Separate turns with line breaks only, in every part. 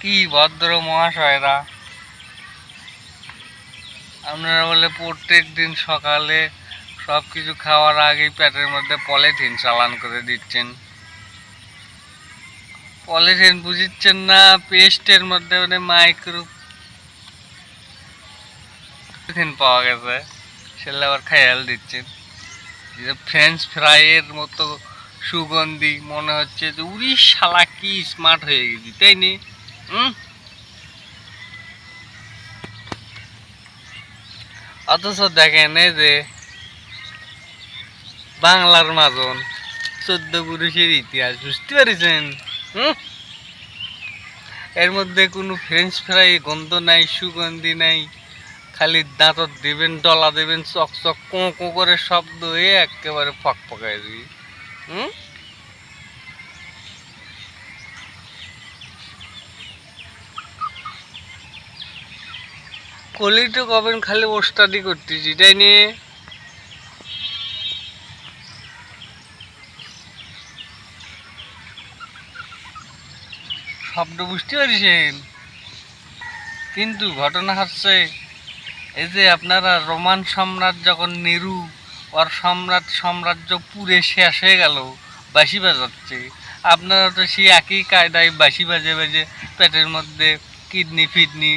কি ভদ্র মহাশয়রা, আপনারা বলে প্রত্যেক দিন সকালে সব কিছু খাওয়ার আগেই পেটের মধ্যে পলিথিন চালান করে দিচ্ছেন। পলিথিন বুঝিচ্ছেন না, পেস্টের মধ্যে মানে মাইক্রো পলিথিন পাওয়া গেছে, সেটা আবার খেয়াল দিচ্ছেন। যে ফ্রেঞ্চ ফ্রাইয়ের মতো সুগন্ধি, মনে হচ্ছে যে উড়ি শালা কি স্মার্ট হয়ে গেছি, তাই নি? অথচ দেখেন এই যে বাংলার মাজন 14 পুরুষের ইতিহাস, বুঝতে পেরেছেন? এর মধ্যে কোনো ফ্রেঞ্চ ফ্রাই গন্ধ নাই, সুগন্ধি নাই, খালি দাঁতত দেবেন, ডলা দেবেন, চকচক কোঁ কোঁ করে শব্দ হয়ে একেবারে ফকফকায় দিবি। কলিটো কবেন খালি ওস্তাদি করতেছি, তাই নিয়ে শব্দ বুঝতে পারছেন? কিন্তু ঘটনা হচ্ছে এই যে আপনারা রোমান সম্রাট যখন নেরু ওর সাম্রাজ্য পুরে শেষ হয়ে গেল, বাঁশি বাজাচ্ছে, আপনারা তো সেই একই কায়দায় বাঁশি বাজে বাজে পেটের মধ্যে কিডনি ফিডনি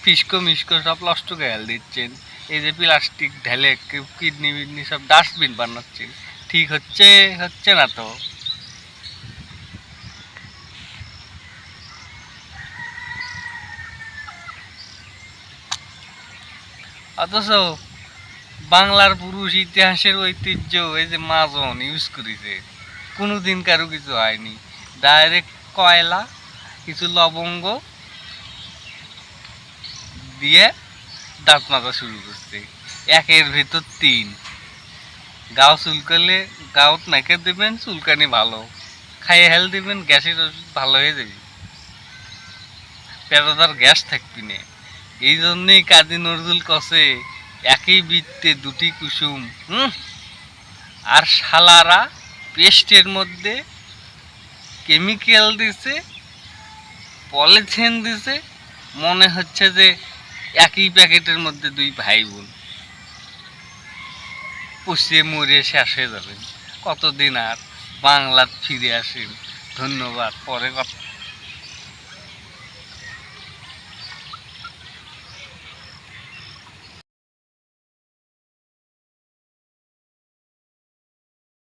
ফিস্কো মিস্কো সব নষ্ট খেয়াল দিচ্ছেন। এই যে প্লাস্টিক ঢেলে কিডনি ফিডনি সব ডাস্টবিন বানাচ্ছেন, ঠিক হচ্ছে? হচ্ছে না তো। অথচ বাংলার পুরুষ ইতিহাসের ঐতিহ্য এই যে মাজন ইউজ করেছে, কোনোদিন কারো কিছু হয়নি। ডাইরেক্ট কয়লা, কিছু লবঙ্গ দিয়ে দাঁত মাজা শুরু করছে, একের ভেতর 3। গাও চুলকালে গাউত নাকে দেবেন, চুলকানি ভালো, খাইয়ে হেল দেবেন, গ্যাসের ওষুধ ভালো হয়ে যাবে, পেটে তার গ্যাস থাকবি না। এই জন্যেই কাজী নজরুল কষে একই বৃত্তে দুটি কুসুম। আর শালারা পেস্টের মধ্যে কেমিক্যাল দিছে, পলিথিন দিছে, মনে হচ্ছে যে একই প্যাকেটের মধ্যে 2 ভাই বোন, পুষিয়ে মরিয়ে শেষ হয়ে যাবেন। কতদিন আর বাংলার ফিরে আসেন। ধন্যবাদ, পরে কথা।